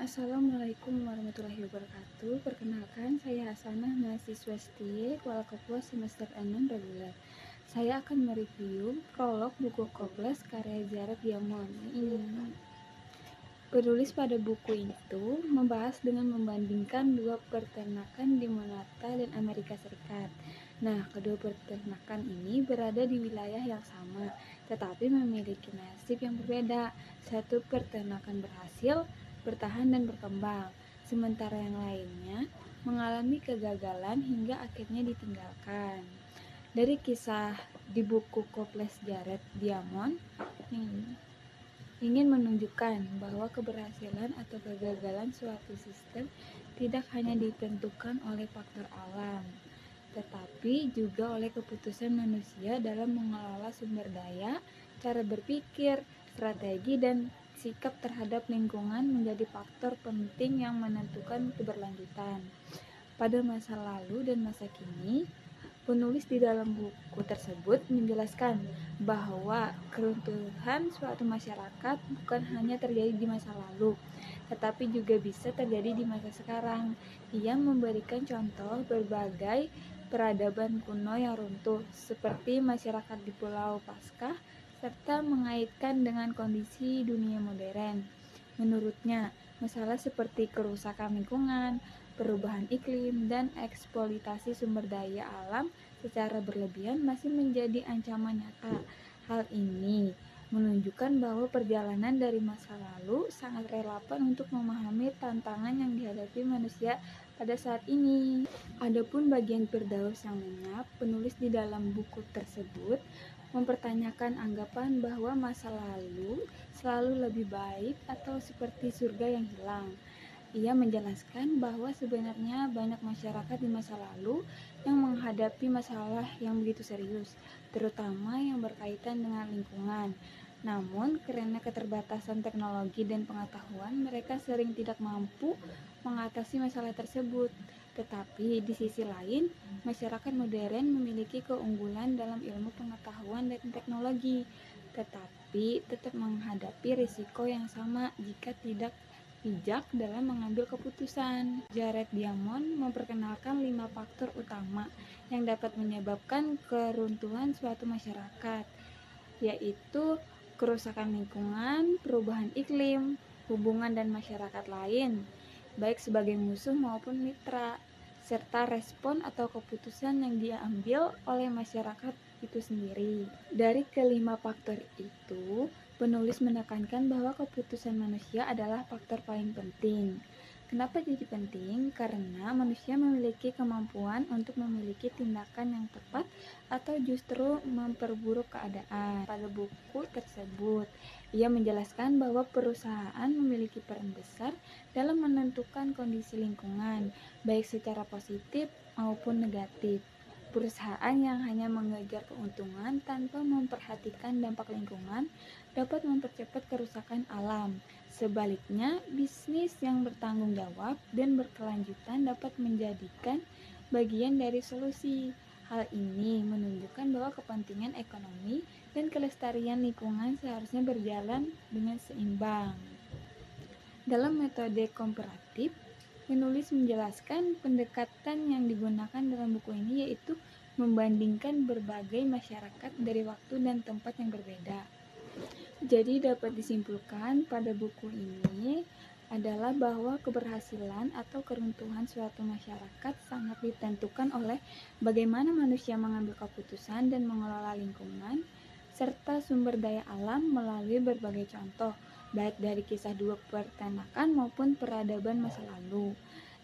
Assalamualaikum warahmatullahi wabarakatuh. Perkenalkan, saya Hasanah, mahasiswa setia Kuala Kapuas semester 6 reguler. Saya akan mereview prolog buku Koples karya Jared Diamond. Penulis pada buku itu membahas dengan membandingkan dua peternakan di Monata dan Amerika Serikat. Nah, kedua peternakan ini berada di wilayah yang sama, tetapi memiliki nasib yang berbeda. Satu peternakan berhasil, bertahan dan berkembang, sementara yang lainnya mengalami kegagalan hingga akhirnya ditinggalkan. Dari kisah di buku Koples Jared Diamond ingin menunjukkan bahwa keberhasilan atau kegagalan suatu sistem tidak hanya ditentukan oleh faktor alam, tetapi juga oleh keputusan manusia dalam mengelola sumber daya, cara berpikir, strategi, dan sikap terhadap lingkungan menjadi faktor penting yang menentukan keberlanjutan. Pada masa lalu dan masa kini, penulis di dalam buku tersebut menjelaskan bahwa keruntuhan suatu masyarakat bukan hanya terjadi di masa lalu, tetapi juga bisa terjadi di masa sekarang. Ia memberikan contoh berbagai peradaban kuno yang runtuh, seperti masyarakat di Pulau Paskah, serta mengaitkan dengan kondisi dunia modern. Menurutnya, masalah seperti kerusakan lingkungan, perubahan iklim, dan eksploitasi sumber daya alam secara berlebihan masih menjadi ancaman nyata. Hal ini menunjukkan bahwa perjalanan dari masa lalu sangat relevan untuk memahami tantangan yang dihadapi manusia pada saat ini. Adapun bagian Firdaus yang lenyap, penulis di dalam buku tersebut mempertanyakan anggapan bahwa masa lalu selalu lebih baik atau seperti surga yang hilang. Ia menjelaskan bahwa sebenarnya banyak masyarakat di masa lalu yang menghadapi masalah yang begitu serius, terutama yang berkaitan dengan lingkungan. Namun, karena keterbatasan teknologi dan pengetahuan, mereka sering tidak mampu mengatasi masalah tersebut. Tetapi di sisi lain, masyarakat modern memiliki keunggulan dalam ilmu pengetahuan dan teknologi, tetapi tetap menghadapi risiko yang sama jika tidak bijak dalam mengambil keputusan. Jared Diamond memperkenalkan 5 faktor utama yang dapat menyebabkan keruntuhan suatu masyarakat, yaitu kerusakan lingkungan, perubahan iklim, hubungan dan masyarakat lain, baik sebagai musuh maupun mitra, serta respon atau keputusan yang diambil oleh masyarakat itu sendiri. Dari kelima faktor itu, penulis menekankan bahwa keputusan manusia adalah faktor paling penting. Kenapa jadi penting? Karena manusia memiliki kemampuan untuk memiliki tindakan yang tepat atau justru memperburuk keadaan. Pada buku tersebut, ia menjelaskan bahwa perusahaan memiliki peran besar dalam menentukan kondisi lingkungan, baik secara positif maupun negatif. Perusahaan yang hanya mengejar keuntungan tanpa memperhatikan dampak lingkungan dapat mempercepat kerusakan alam. Sebaliknya, bisnis yang bertanggung jawab dan berkelanjutan dapat menjadikan bagian dari solusi. Hal ini menunjukkan bahwa kepentingan ekonomi dan kelestarian lingkungan seharusnya berjalan dengan seimbang. Dalam metode komparatif, penulis menjelaskan pendekatan yang digunakan dalam buku ini yaitu membandingkan berbagai masyarakat dari waktu dan tempat yang berbeda. Jadi dapat disimpulkan pada buku ini adalah bahwa keberhasilan atau keruntuhan suatu masyarakat sangat ditentukan oleh bagaimana manusia mengambil keputusan dan mengelola lingkungan, serta sumber daya alam melalui berbagai contoh, baik dari kisah dua peternakan maupun peradaban masa lalu.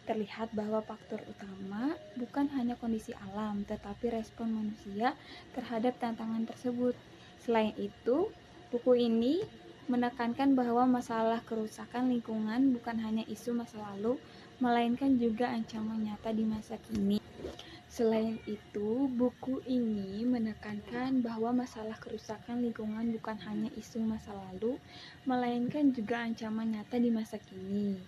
Terlihat bahwa faktor utama bukan hanya kondisi alam, tetapi respon manusia terhadap tantangan tersebut. Selain itu, buku ini menekankan bahwa masalah kerusakan lingkungan bukan hanya isu masa lalu, melainkan juga ancaman nyata di masa kini. Selain itu, buku ini menekankan bahwa masalah kerusakan lingkungan bukan hanya isu masa lalu, melainkan juga ancaman nyata di masa kini.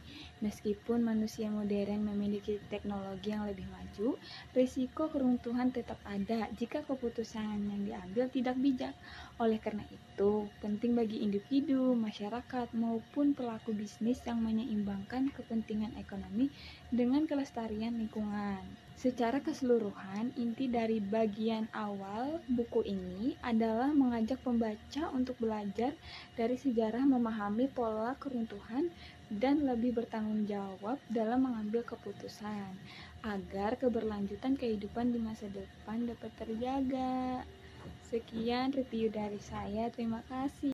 Meskipun manusia modern memiliki teknologi yang lebih maju, risiko keruntuhan tetap ada jika keputusan yang diambil tidak bijak. Oleh karena itu, penting bagi individu, masyarakat, maupun pelaku bisnis yang menyeimbangkan kepentingan ekonomi dengan kelestarian lingkungan. Secara keseluruhan, inti dari bagian awal buku ini adalah mengajak pembaca untuk belajar dari sejarah, memahami pola keruntuhan, dan lebih bertanggung jawab dalam mengambil keputusan agar keberlanjutan kehidupan di masa depan dapat terjaga. Sekian review dari saya, terima kasih.